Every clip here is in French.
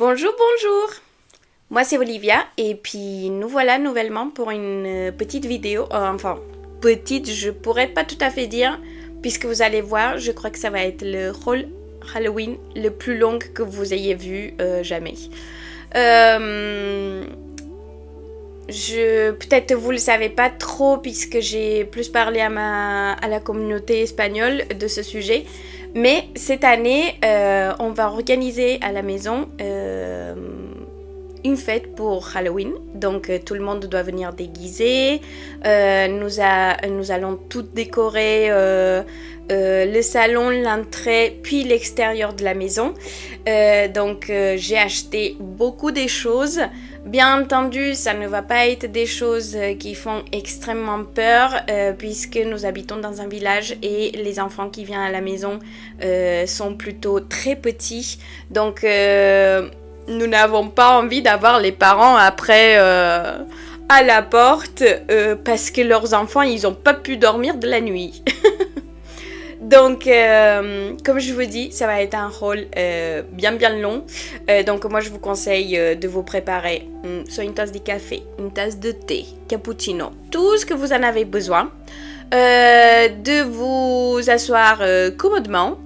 Bonjour, bonjour. Moi c'est Olivia et puis nous voilà nouvellement pour une petite vidéo. Enfin, petite, je pourrais pas tout à fait dire puisque vous allez voir, je crois que ça va être le haul Halloween le plus long que vous ayez vu jamais. Euh, peut-être vous le savez pas trop puisque j'ai plus parlé à la communauté espagnole de ce sujet. Mais cette année, on va organiser à la maison une fête pour Halloween. Donc tout le monde doit venir déguisé. Nous allons tout décorer le salon, l'entrée, puis l'extérieur de la maison. Donc j'ai acheté beaucoup de choses. Bien entendu, ça ne va pas être des choses qui font extrêmement peur puisque nous habitons dans un village et les enfants qui viennent à la maison sont plutôt très petits. Donc nous n'avons pas envie d'avoir les parents après à la porte parce que leurs enfants, ils n'ont pas pu dormir de la nuit. Donc, comme je vous dis, ça va être un haul bien long. Donc, moi, je vous conseille de vous préparer soit une tasse de café, une tasse de thé, cappuccino, tout ce que vous en avez besoin. De vous asseoir commodement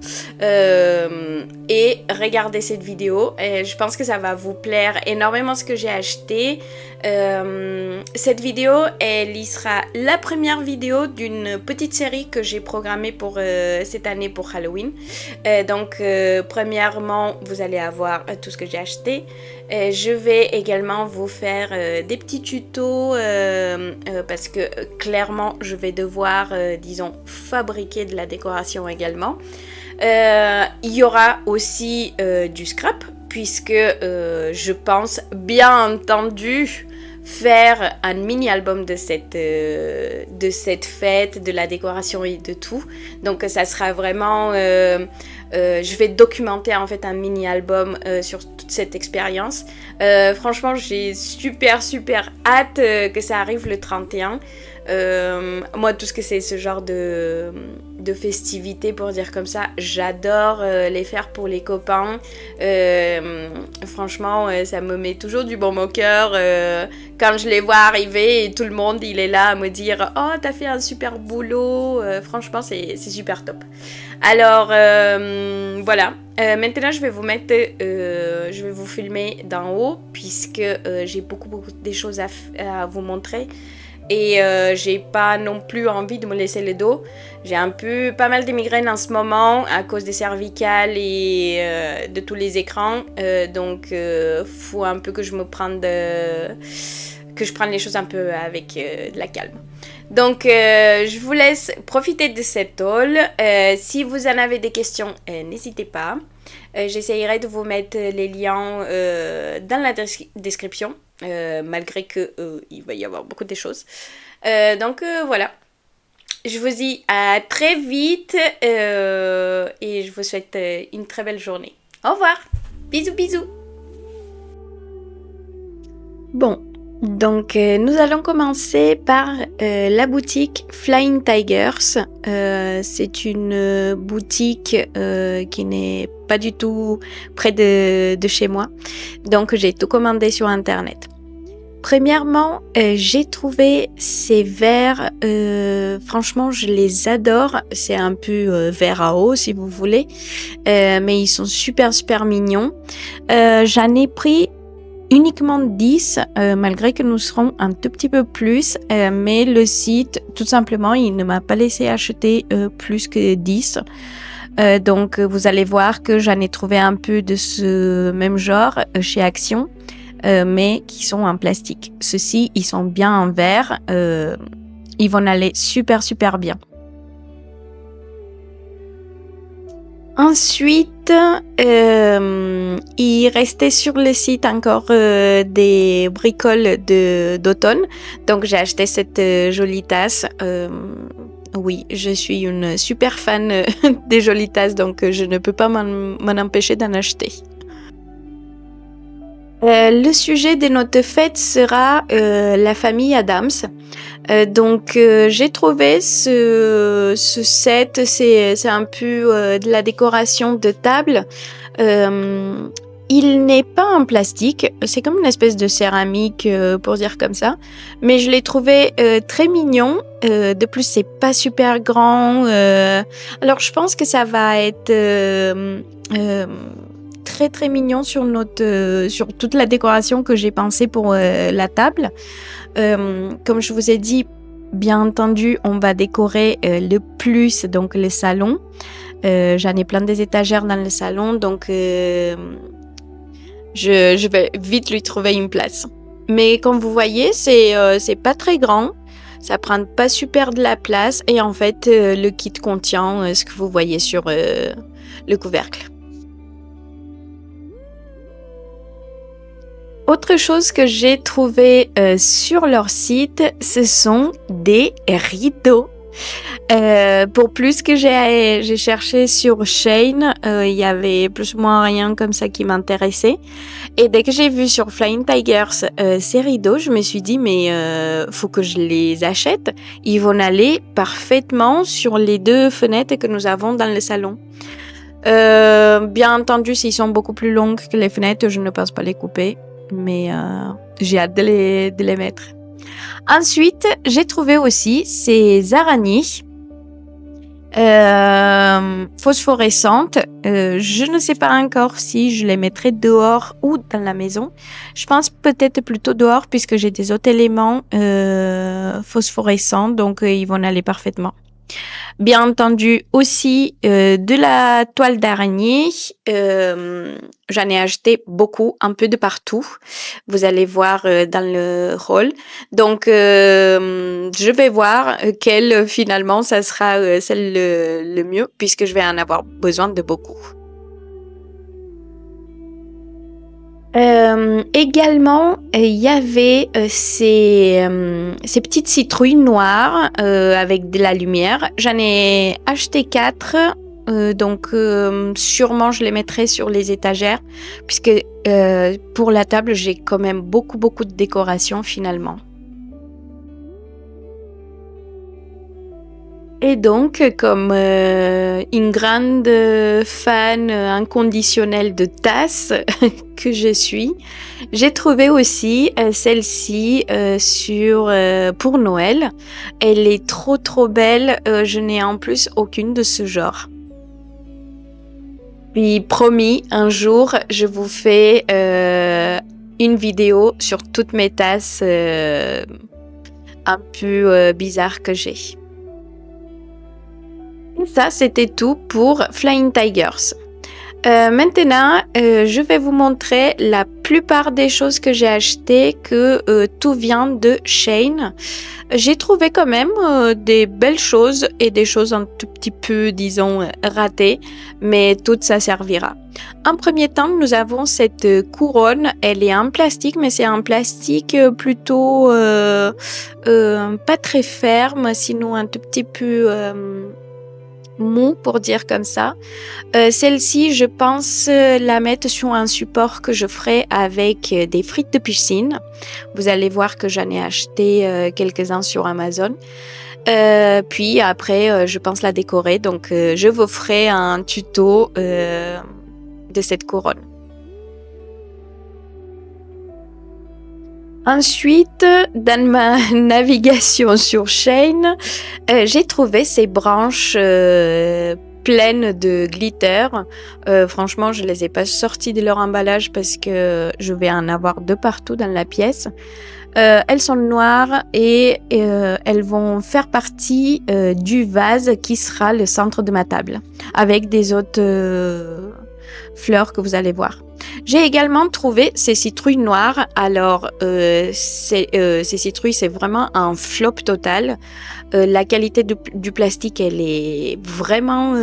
et regarder cette vidéo. Je pense que ça va vous plaire énormément ce que j'ai acheté. Cette vidéo, elle y sera la première vidéo d'une petite série que j'ai programmée pour cette année pour Halloween. Donc, premièrement, vous allez avoir tout ce que j'ai acheté. Je vais également vous faire des petits tutos parce que clairement, je vais devoir disons, fabriquer de la décoration également. Il y aura aussi du scrap, puisque je pense bien entendu faire un mini-album de cette fête, de la décoration et de tout. Donc ça sera vraiment... je vais documenter en fait un mini-album sur toute cette expérience. Franchement, j'ai super hâte que ça arrive le 31. Moi, tout ce que c'est ce genre de festivités, pour dire comme ça, j'adore les faire pour les copains. Franchement, ça me met toujours du bon au cœur quand je les vois arriver et tout le monde il est là à me dire « Oh, t'as fait un super boulot !» Franchement, c'est super top. Alors, voilà. Maintenant, je vais vous mettre, je vais vous filmer d'en haut puisque j'ai beaucoup des choses à vous montrer. Et j'ai pas non plus envie de me laisser le dos. J'ai pas mal de migraines en ce moment à cause des cervicales et de tous les écrans. Donc faut un peu que je prenne les choses un peu avec de la calme. Donc je vous laisse profiter de cette haul. Si vous en avez des questions, n'hésitez pas. J'essayerai de vous mettre les liens dans la description. Malgré que il va y avoir beaucoup de choses. Donc voilà. Je vous dis à très vite et je vous souhaite une très belle journée. Au revoir. Bisous. Bon, donc nous allons commencer par la boutique Flying Tigers. C'est une boutique qui n'est pas du tout près de chez moi. Donc j'ai tout commandé sur internet. Premièrement, j'ai trouvé ces verres, franchement je les adore, c'est un peu verre à eau si vous voulez, mais ils sont super mignons. J'en ai pris uniquement 10, malgré que nous serons un tout petit peu plus, mais le site, tout simplement, il ne m'a pas laissé acheter plus que 10. Donc vous allez voir que j'en ai trouvé un peu de ce même genre chez Action. Mais qui sont en plastique. Ceux-ci, ils sont bien en verre. Ils vont aller super bien. Ensuite, il restait sur le site encore des bricoles d'automne. Donc, j'ai acheté cette jolie tasse. Oui, je suis une super fan des jolies tasses, donc je ne peux pas m'en empêcher d'en acheter. Le sujet de notre fête sera la famille Adams. Donc j'ai trouvé ce set, c'est un peu de la décoration de table. Il n'est pas en plastique, c'est comme une espèce de céramique pour dire comme ça, mais je l'ai trouvé très mignon. De plus, c'est pas super grand. Alors, je pense que ça va être très très mignon sur sur toute la décoration que j'ai pensée pour la table. Comme je vous ai dit, bien entendu, on va décorer le plus donc le salon. J'en ai plein des étagères dans le salon, donc je vais vite lui trouver une place. Mais comme vous voyez, c'est pas très grand. Ça prend pas super de la place. Et en fait, le kit contient ce que vous voyez sur le couvercle. Autre chose que j'ai trouvé sur leur site, ce sont des rideaux. Pour plus que j'ai cherché sur Shein, il y avait plus ou moins rien comme ça qui m'intéressait. Et dès que j'ai vu sur Flying Tigers ces rideaux, je me suis dit mais faut que je les achète. Ils vont aller parfaitement sur les 2 fenêtres que nous avons dans le salon. Bien entendu, s'ils sont beaucoup plus longs que les fenêtres, je ne pense pas les couper, mais j'ai hâte de les mettre. Ensuite, j'ai trouvé aussi ces araignées phosphorescentes. Je ne sais pas encore si je les mettrai dehors ou dans la maison. Je pense peut-être plutôt dehors puisque j'ai des autres éléments phosphorescents, donc ils vont aller parfaitement. Bien entendu aussi de la toile d'araignée, j'en ai acheté beaucoup, un peu de partout. Vous allez voir dans le haul. Donc je vais voir quelle finalement ça sera celle le mieux puisque je vais en avoir besoin de beaucoup. Également, il y avait ces petites citrouilles noires avec de la lumière. J'en ai acheté 4, donc sûrement je les mettrai sur les étagères, puisque pour la table, j'ai quand même beaucoup de décoration finalement. Et donc, comme une grande fan inconditionnelle de tasses que je suis, j'ai trouvé aussi celle-ci pour Noël. Elle est trop belle. Je n'ai en plus aucune de ce genre. Puis promis, un jour, je vous fais une vidéo sur toutes mes tasses un peu bizarres que j'ai. Ça, c'était tout pour Flying Tigers. Maintenant, je vais vous montrer la plupart des choses que j'ai achetées, que tout vient de Shein. J'ai trouvé quand même des belles choses et des choses un tout petit peu, disons, ratées, mais tout ça servira. En premier temps, nous avons cette couronne. Elle est en plastique, mais c'est un plastique plutôt pas très ferme, sinon un tout petit peu mou pour dire comme ça. Celle-ci, je pense la mettre sur un support que je ferai avec des frites de piscine. Vous allez voir que j'en ai acheté quelques-uns sur Amazon. Puis après, je pense la décorer. Donc, je vous ferai un tuto de cette couronne. Ensuite, dans ma navigation sur Shein, j'ai trouvé ces branches pleines de glitter. Franchement, je les ai pas sorties de leur emballage parce que je vais en avoir de partout dans la pièce. Elles sont noires et elles vont faire partie du vase qui sera le centre de ma table, avec des autres fleurs que vous allez voir. J'ai également trouvé ces citrouilles noires. Alors, ces citrouilles, c'est vraiment un flop total. La qualité du plastique, elle est vraiment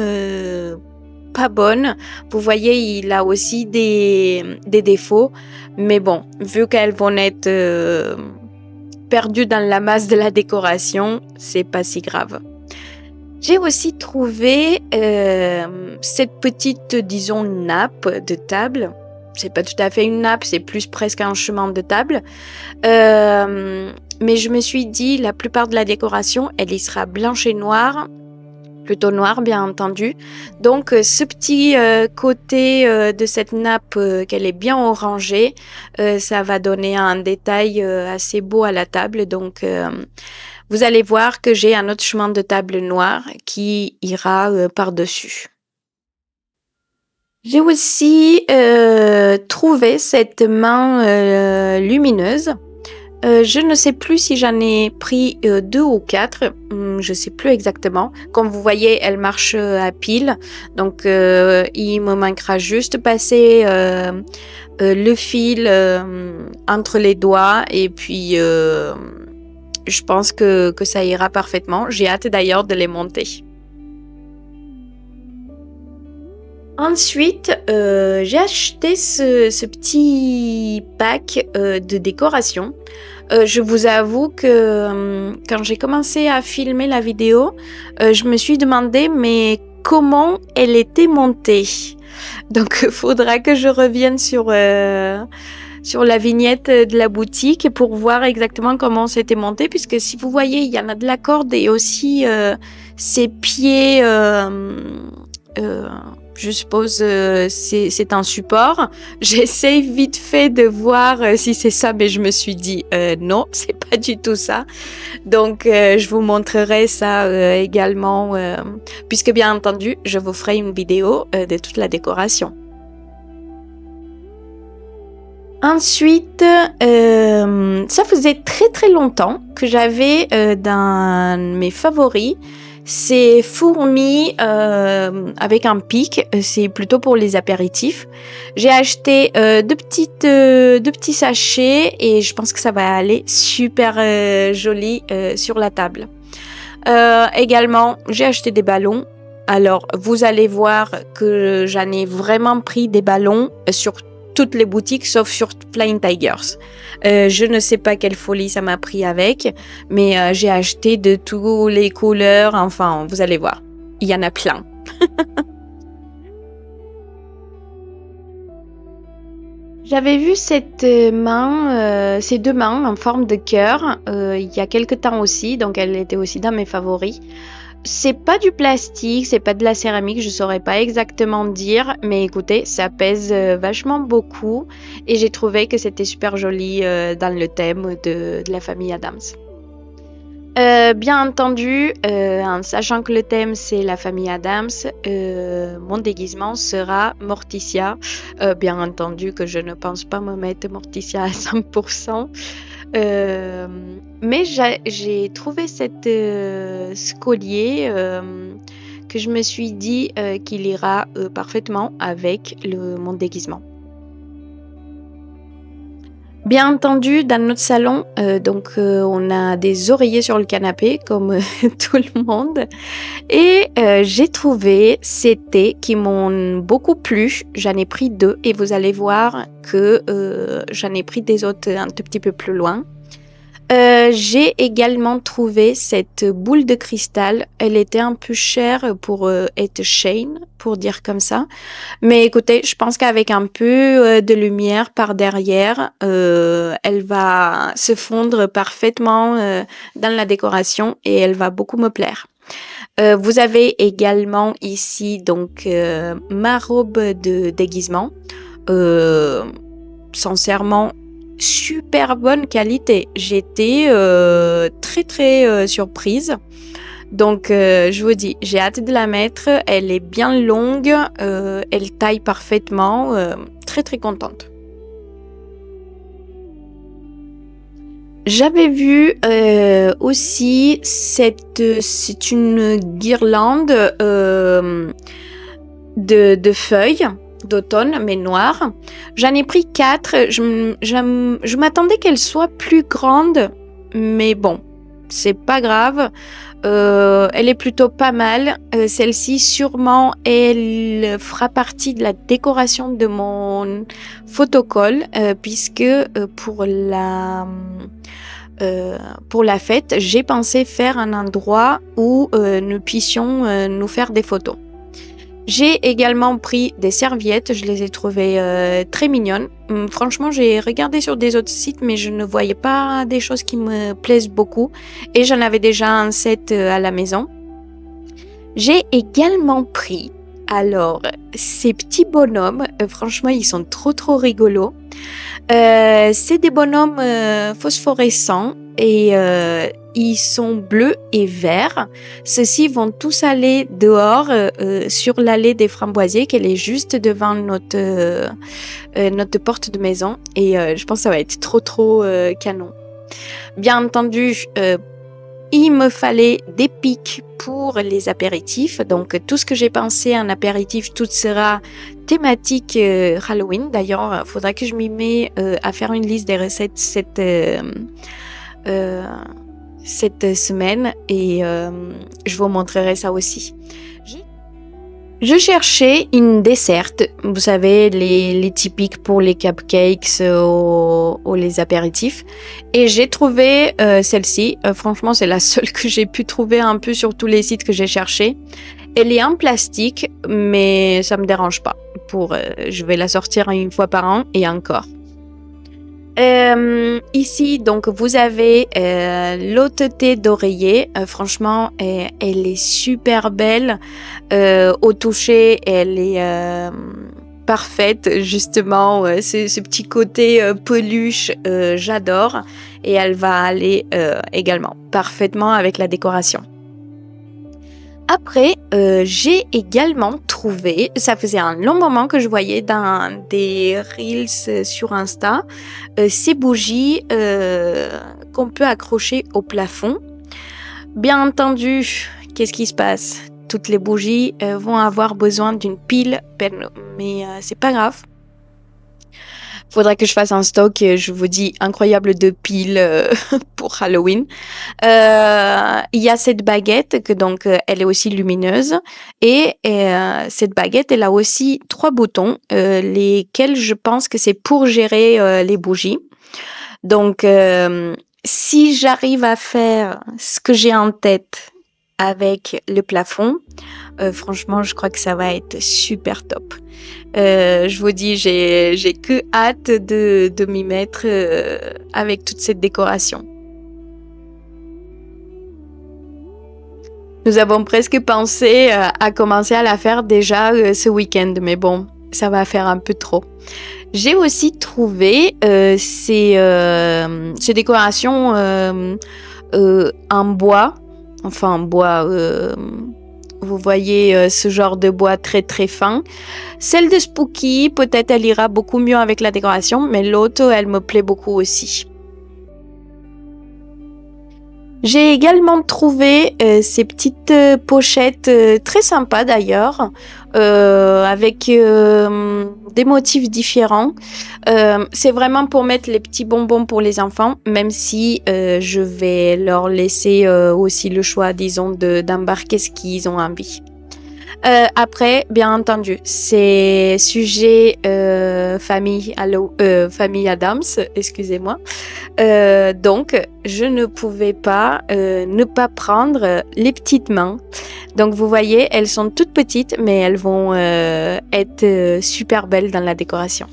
pas bonne. Vous voyez, il a aussi des défauts. Mais bon, vu qu'elles vont être perdues dans la masse de la décoration, c'est pas si grave. J'ai aussi trouvé cette petite, disons, nappe de table. C'est pas tout à fait une nappe, c'est plus presque un chemin de table. Mais je me suis dit, la plupart de la décoration, elle y sera blanche et noire. plutôt noir bien entendu. Donc ce petit côté de cette nappe qu'elle est bien orangée, ça va donner un détail assez beau à la table. Donc vous allez voir que j'ai un autre chemin de table noir qui ira par-dessus. J'ai aussi trouvé cette main lumineuse. Je ne sais plus si j'en ai pris 2 ou 4, je sais plus exactement. Comme vous voyez, elle marche à pile, donc il me manquera juste passer le fil entre les doigts et puis je pense que ça ira parfaitement. J'ai hâte d'ailleurs de les monter. Ensuite, j'ai acheté ce petit pack de décoration. Je vous avoue que quand j'ai commencé à filmer la vidéo, je me suis demandé mais comment elle était montée. Donc, il faudra que je revienne sur la vignette de la boutique pour voir exactement comment c'était monté, puisque si vous voyez, il y en a de la corde et aussi ses pieds... je suppose c'est un support. J'essaye vite fait de voir si c'est ça, mais je me suis dit non, c'est pas du tout ça. Donc je vous montrerai ça également, puisque bien entendu, je vous ferai une vidéo de toute la décoration. Ensuite, ça faisait très très longtemps que j'avais dans mes favoris ces fourmis avec un pic, c'est plutôt pour les apéritifs. J'ai acheté deux petits sachets et je pense que ça va aller super joli sur la table. Également, j'ai acheté des ballons. Alors, vous allez voir que j'en ai vraiment pris des ballons sur toutes les boutiques sauf sur Flying Tigers. Je ne sais pas quelle folie ça m'a pris avec, mais j'ai acheté de toutes les couleurs, enfin vous allez voir, il y en a plein. J'avais vu cette main, ces deux mains en forme de cœur il y a quelque temps aussi, donc elle était aussi dans mes favoris. C'est pas du plastique, c'est pas de la céramique, je saurais pas exactement dire, mais écoutez, ça pèse vachement beaucoup et j'ai trouvé que c'était super joli dans le thème de la famille Addams. Bien entendu, en sachant que le thème c'est la famille Addams, mon déguisement sera Morticia. Bien entendu que je ne pense pas me mettre Morticia à 100%. Mais j'ai trouvé ce collier que je me suis dit qu'il ira parfaitement avec mon déguisement. Bien entendu, dans notre salon, on a des oreillers sur le canapé, comme tout le monde. Et j'ai trouvé ces thés qui m'ont beaucoup plu. J'en ai pris 2 et vous allez voir que j'en ai pris des autres un tout petit peu plus loin. J'ai également trouvé cette boule de cristal. Elle était un peu chère pour être Shane, pour dire comme ça. Mais écoutez, je pense qu'avec un peu de lumière par derrière, elle va se fondre parfaitement dans la décoration et elle va beaucoup me plaire. Vous avez également ici donc ma robe de déguisement. Sincèrement, super bonne qualité. J'étais très très surprise. Donc je vous dis, j'ai hâte de la mettre. Elle est bien longue, elle taille parfaitement. Très très contente. J'avais vu aussi c'est une guirlande de feuilles d'automne, mais noires. J'en ai pris 4. Je m'attendais qu'elle soit plus grande, mais bon, c'est pas grave. Elle est plutôt pas mal. Celle-ci, sûrement, elle fera partie de la décoration de mon photocall, puisque pour la fête, j'ai pensé faire un endroit où nous puissions nous faire des photos. J'ai également pris des serviettes, je les ai trouvées très mignonnes. Franchement, j'ai regardé sur des autres sites, mais je ne voyais pas des choses qui me plaisent beaucoup. Et j'en avais déjà un set à la maison. J'ai également pris, alors, ces petits bonhommes, franchement, ils sont trop rigolos. C'est des bonhommes phosphorescents et ils sont bleus et verts. Ceux-ci vont tous aller dehors sur l'allée des framboisiers qu'elle est juste devant notre porte de maison et je pense que ça va être trop canon. Bien entendu, il me fallait des pics pour les apéritifs. Donc, tout ce que j'ai pensé en apéritif, tout sera thématique Halloween. D'ailleurs, il faudra que je m'y mette à faire une liste des recettes cette semaine et je vous montrerai ça aussi. Je cherchais une desserte, vous savez, les typiques pour les cupcakes ou les apéritifs. Et j'ai trouvé celle-ci. Franchement, c'est la seule que j'ai pu trouver un peu sur tous les sites que j'ai cherchés. Elle est en plastique, mais ça me dérange pas. Je vais la sortir une fois par an et encore. Ici, donc, vous avez l'hôteté d'oreiller. Franchement, elle est super belle. Au toucher, elle est parfaite, justement. Ce petit côté peluche, j'adore. Et elle va aller également parfaitement avec la décoration. Après, j'ai également trouvé, ça faisait un long moment que je voyais dans des reels sur Insta, ces bougies qu'on peut accrocher au plafond. Bien entendu, qu'est-ce qui se passe? Toutes les bougies vont avoir besoin d'une pile, mais c'est pas grave. Faudrait que je fasse un stock, je vous dis, incroyable de piles pour Halloween. Il y a cette baguette que donc elle est aussi lumineuse et cette baguette elle a aussi 3 boutons, lesquels je pense que c'est pour gérer les bougies. Donc si j'arrive à faire ce que j'ai en tête avec le plafond, franchement je crois que ça va être super top. Je vous dis, j'ai que hâte de m'y mettre avec toute cette décoration. Nous avons presque pensé à commencer à la faire déjà ce week-end, mais bon, ça va faire un peu trop. J'ai aussi trouvé ces décorations en bois, enfin en bois... Vous voyez ce genre de bois très fin. Celle de Spooky, peut-être elle ira beaucoup mieux avec la décoration, mais l'autre, elle me plaît beaucoup aussi. J'ai également trouvé ces petites pochettes très sympas d'ailleurs, avec des motifs différents. C'est vraiment pour mettre les petits bonbons pour les enfants, même si je vais leur laisser aussi le choix, disons, d'embarquer ce qu'ils ont envie. Après, bien entendu, c'est sujet famille Adams, excusez-moi. Donc, je ne pouvais pas ne pas prendre les petites mains. Donc, vous voyez, elles sont toutes petites, mais elles vont être super belles dans la décoration.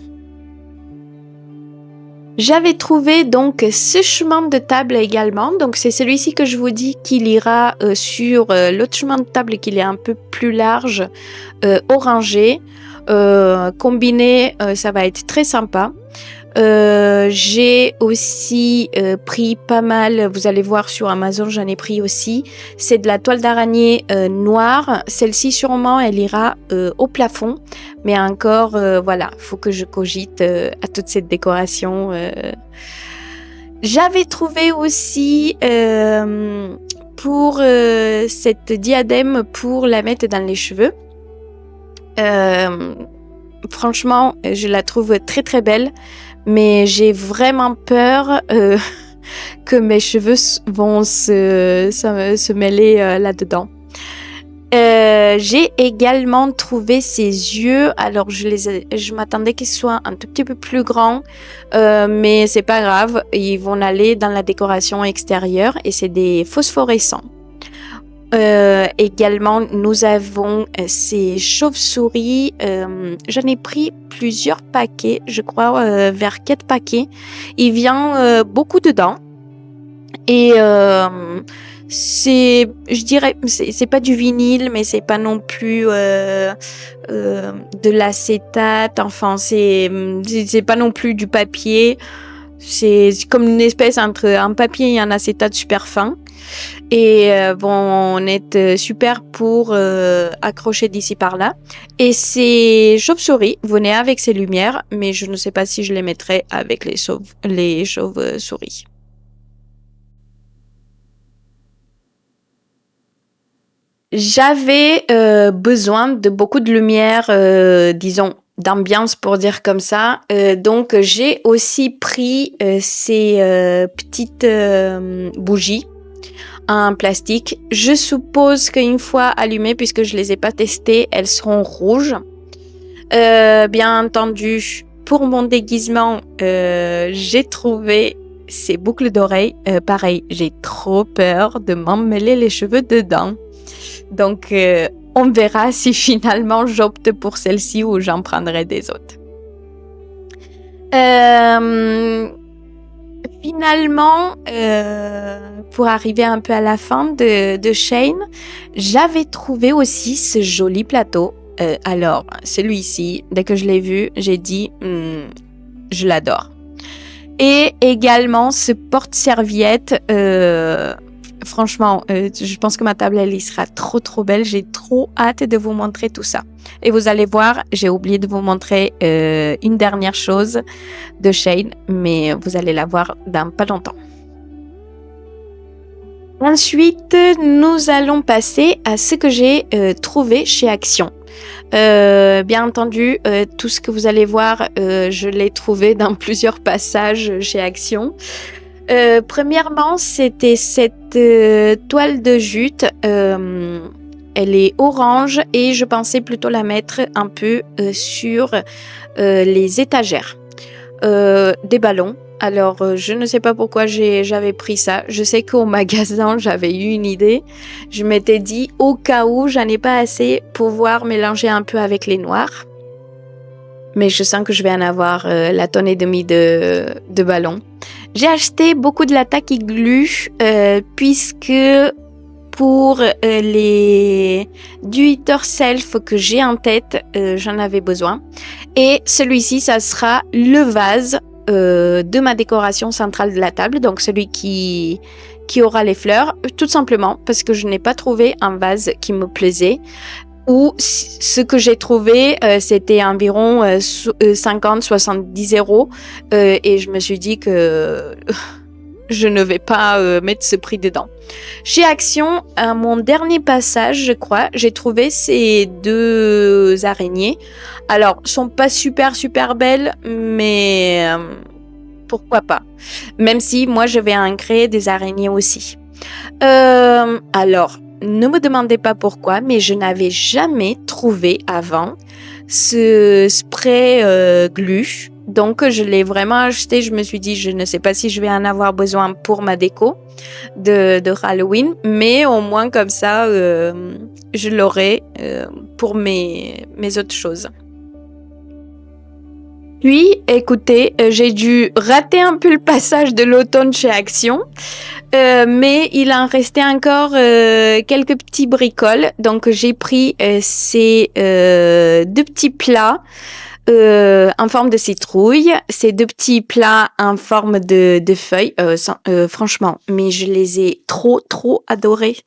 J'avais trouvé donc ce chemin de table également, donc c'est celui-ci que je vous dis qu'il ira sur l'autre chemin de table qui est un peu plus large, orangé, combiné, ça va être très sympa. J'ai aussi pris pas mal, vous allez voir sur Amazon, j'en ai pris aussi. C'est de la toile d'araignée noire. Celle-ci sûrement, elle ira au plafond. Mais encore, voilà, faut que je cogite à toute cette décoration. J'avais trouvé aussi pour cette diadème pour la mettre dans les cheveux. Franchement, je la trouve très belle. Mais j'ai vraiment peur que mes cheveux vont se mêler là-dedans. J'ai également trouvé ces yeux. Alors, je m'attendais qu'ils soient un tout petit peu plus grands, mais c'est pas grave. Ils vont aller dans la décoration extérieure et c'est des phosphorescents. Également, nous avons ces chauves-souris. J'en ai pris plusieurs paquets, je crois vers 4 paquets. Il vient beaucoup dedans. Et je dirais, c'est pas du vinyle, mais c'est pas non plus de l'acétate. Enfin, c'est pas non plus du papier. C'est comme une espèce entre un papier et un acétate super fin. Et vont être super pour accrocher d'ici par là. Et ces chauves-souris venaient avec ces lumières, mais je ne sais pas si je les mettrais avec les chauves-souris. J'avais besoin de beaucoup de lumière, disons, d'ambiance pour dire comme ça. Donc j'ai aussi pris ces petites bougies en plastique. Je suppose qu'une fois allumées, puisque je les ai pas testées, elles seront rouges. Bien entendu, pour mon déguisement, j'ai trouvé ces boucles d'oreilles. Pareil, j'ai trop peur de m'emmêler les cheveux dedans. Donc, on verra si finalement j'opte pour celle-ci ou j'en prendrai des autres. Finalement, pour arriver un peu à la fin de Shane, j'avais trouvé aussi ce joli plateau. Alors, celui-ci, dès que je l'ai vu, j'ai dit, je l'adore. Et également ce porte-serviette. Franchement, je pense que ma table, elle y sera trop belle. J'ai trop hâte de vous montrer tout ça. Et vous allez voir, j'ai oublié de vous montrer une dernière chose de Shane, mais vous allez la voir dans pas longtemps. Ensuite, nous allons passer à ce que j'ai trouvé chez Action. Bien entendu, tout ce que vous allez voir, je l'ai trouvé dans plusieurs passages chez Action. Premièrement, c'était cette toile de jute. Elle est orange et je pensais plutôt la mettre un peu sur les étagères. Des ballons. Alors, je ne sais pas pourquoi j'avais pris ça. Je sais qu'au magasin, j'avais eu une idée. Je m'étais dit, au cas où, j'en ai pas assez, pouvoir mélanger un peu avec les noirs. Mais je sens que je vais en avoir la tonne et demie de ballons. J'ai acheté beaucoup de la tacky glue puisque pour les do it yourself que j'ai en tête, j'en avais besoin. Et celui-ci, ça sera le vase de ma décoration centrale de la table, donc celui qui aura les fleurs, tout simplement parce que je n'ai pas trouvé un vase qui me plaisait. Ou ce que j'ai trouvé, c'était environ 50-70 euros. Et je me suis dit que je ne vais pas mettre ce prix dedans. Chez Action, à mon dernier passage, je crois, j'ai trouvé ces deux araignées. Alors, elles sont pas super belles, mais pourquoi pas. Même si moi, je vais en créer des araignées aussi. Alors, ne me demandez pas pourquoi, mais je n'avais jamais trouvé avant ce spray glu. Donc, je l'ai vraiment acheté. Je me suis dit, je ne sais pas si je vais en avoir besoin pour ma déco de Halloween, mais au moins comme ça, je l'aurai pour mes autres choses. Puis, écoutez, j'ai dû rater un peu le passage de l'automne chez Action, mais il en restait encore quelques petits bricoles. Donc, j'ai pris ces deux petits plats en forme de citrouille, ces deux petits plats en forme de feuilles. Franchement, mais je les ai trop adorés.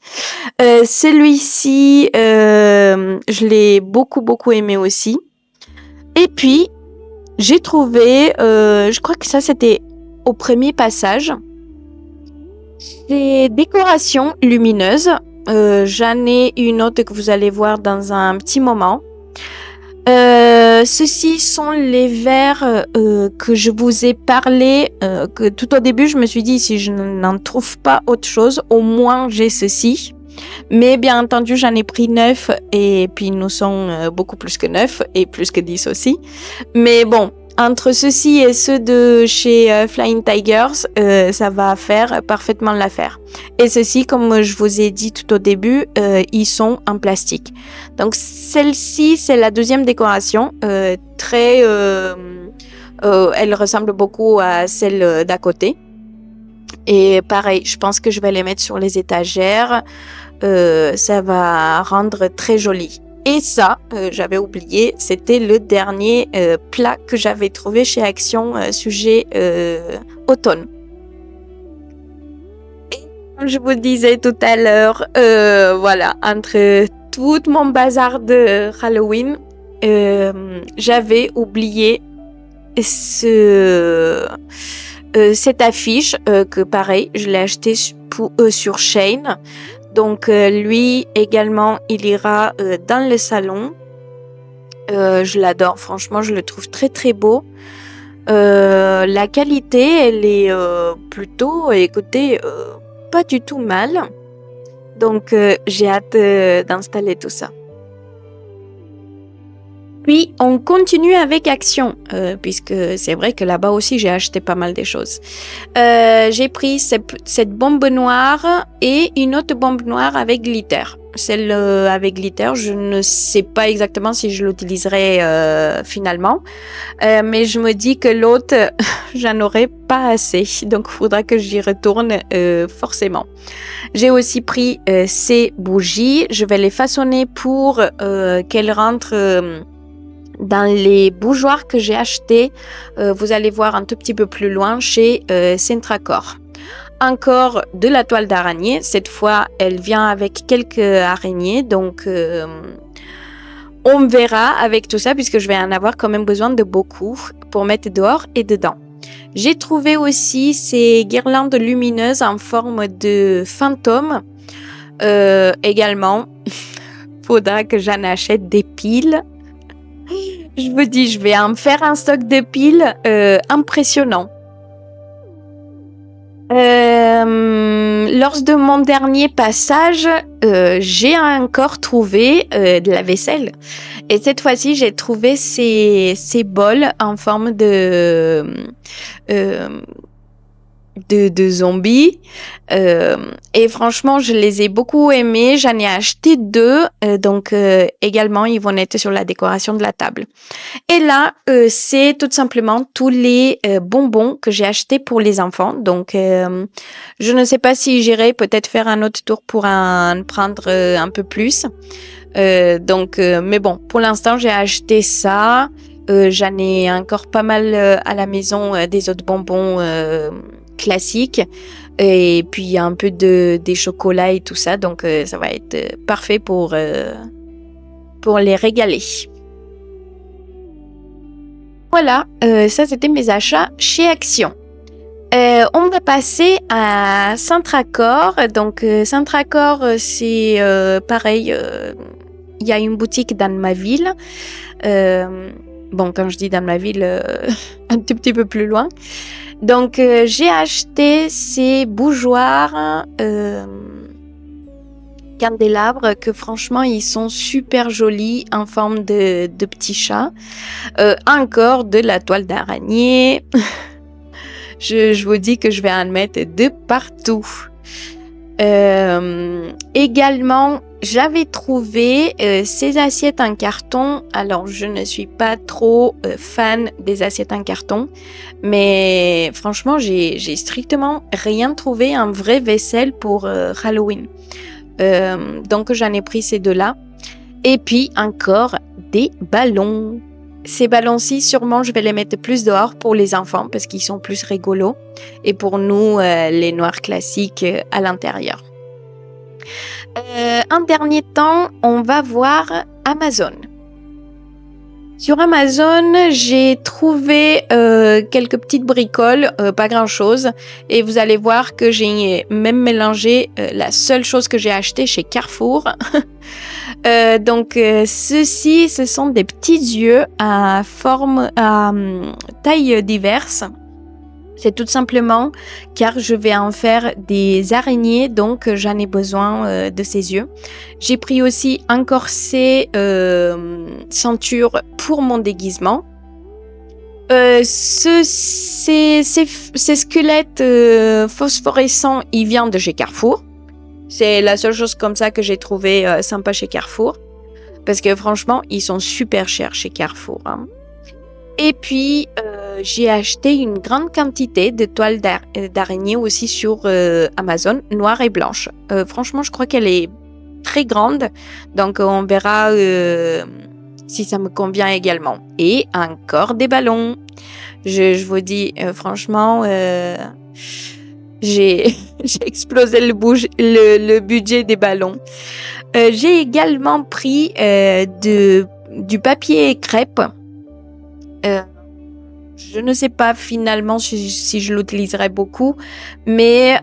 Celui-ci, je l'ai beaucoup aimé aussi. Et puis, j'ai trouvé, je crois que ça c'était au premier passage, des décorations lumineuses. J'en ai une autre que vous allez voir dans un petit moment. Ceux-ci sont les verres que je vous ai parlé, que tout au début je me suis dit si je n'en trouve pas autre chose, au moins j'ai ceci. Mais bien entendu, j'en ai pris 9 et puis nous sommes beaucoup plus que 9 et plus que 10 aussi. Mais bon, entre ceux-ci et ceux de chez Flying Tigers, ça va faire parfaitement l'affaire. Et ceux-ci, comme je vous ai dit tout au début, ils sont en plastique. Donc celle-ci, c'est la deuxième décoration. Elle ressemble beaucoup à celle d'à côté. Et pareil, je pense que je vais les mettre sur les étagères. Ça va rendre très joli. Et ça, j'avais oublié, c'était le dernier plat que j'avais trouvé chez Action, sujet automne. Et comme je vous disais tout à l'heure, voilà, entre tout mon bazar de Halloween, j'avais oublié cette affiche que pareil, je l'ai acheté sur Shein. Donc lui également, il ira dans le salon. Je l'adore, franchement, je le trouve très très beau. La qualité, elle est plutôt, écoutez, pas du tout mal. Donc j'ai hâte d'installer tout ça. Puis, on continue avec Action, puisque c'est vrai que là-bas aussi, j'ai acheté pas mal de choses. J'ai pris cette bombe noire et une autre bombe noire avec glitter. Celle avec glitter, je ne sais pas exactement si je l'utiliserai finalement, mais je me dis que l'autre, j'en aurai pas assez, donc il faudra que j'y retourne forcément. J'ai aussi pris ces bougies, je vais les façonner pour qu'elles rentrent dans les bougeoirs que j'ai achetés. Vous allez voir un tout petit peu plus loin chez Centracor. Encore de la toile d'araignée, cette fois elle vient avec quelques araignées, donc on verra avec tout ça puisque je vais en avoir quand même besoin de beaucoup pour mettre dehors et dedans. J'ai trouvé aussi ces guirlandes lumineuses en forme de fantôme. Également, faudra que j'en achète des piles. Je me dis, je vais en faire un stock de piles impressionnant. Lors de mon dernier passage, j'ai encore trouvé de la vaisselle. Et cette fois-ci, j'ai trouvé ces bols en forme de zombies. Et franchement, je les ai beaucoup aimés. J'en ai acheté 2. Donc, également, ils vont être sur la décoration de la table. Et là, c'est tout simplement tous les bonbons que j'ai achetés pour les enfants. Donc, je ne sais pas si j'irai peut-être faire un autre tour pour en prendre un peu plus. Mais bon, pour l'instant, j'ai acheté ça. J'en ai encore pas mal à la maison, des autres bonbons classiques. Et puis, un peu des chocolats et tout ça. Donc, ça va être parfait pour les régaler. Voilà, ça c'était mes achats chez Action. On va passer à Centracor. Donc Centracor, c'est pareil, il y a une boutique dans ma ville. Bon, quand je dis dans ma ville, un tout petit peu plus loin. Donc j'ai acheté ces bougeoirs candélabres que franchement ils sont super jolis en forme de petits chats. Encore de la toile d'araignée. Je vous dis que je vais en mettre de partout. Également, j'avais trouvé ces assiettes en carton. Alors, je ne suis pas trop fan des assiettes en carton, mais franchement, j'ai strictement rien trouvé en vraie vaisselle pour Halloween. Donc, j'en ai pris ces 2-là. Et puis, encore des ballons. Ces ballons-ci, sûrement, je vais les mettre plus dehors pour les enfants parce qu'ils sont plus rigolos. Et pour nous, les noirs classiques à l'intérieur. En dernier temps, on va voir Amazon. Sur Amazon, j'ai trouvé quelques petites bricoles, pas grand-chose. Et vous allez voir que j'ai même mélangé la seule chose que j'ai achetée chez Carrefour. Donc, ceux-ci, ce sont des petits yeux à taille diverses. C'est tout simplement car je vais en faire des araignées, donc j'en ai besoin de ces yeux. J'ai pris aussi un corset ceinture pour mon déguisement. Ces squelettes phosphorescents, ils viennent de chez Carrefour. C'est la seule chose comme ça que j'ai trouvé sympa chez Carrefour. Parce que franchement, ils sont super chers chez Carrefour. Hein. Et puis, j'ai acheté une grande quantité de toiles d'araignée aussi sur Amazon, noire et blanche. Franchement, je crois qu'elle est très grande, donc on verra si ça me convient également. Et encore des ballons. Je vous dis, franchement, j'ai explosé le budget des ballons. J'ai également pris du papier crêpe. Je ne sais pas finalement si je l'utiliserai beaucoup, mais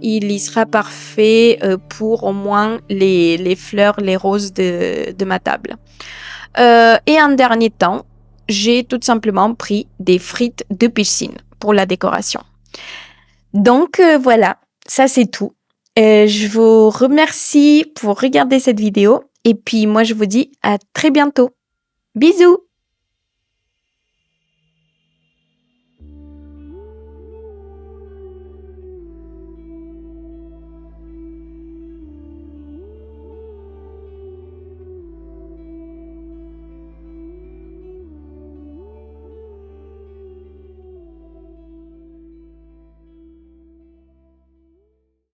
il y sera parfait pour au moins les fleurs, les roses de ma table. Et en dernier temps, j'ai tout simplement pris des frites de piscine pour la décoration. Donc voilà, ça c'est tout. Je vous remercie pour regarder cette vidéo et puis moi je vous dis à très bientôt. Bisous!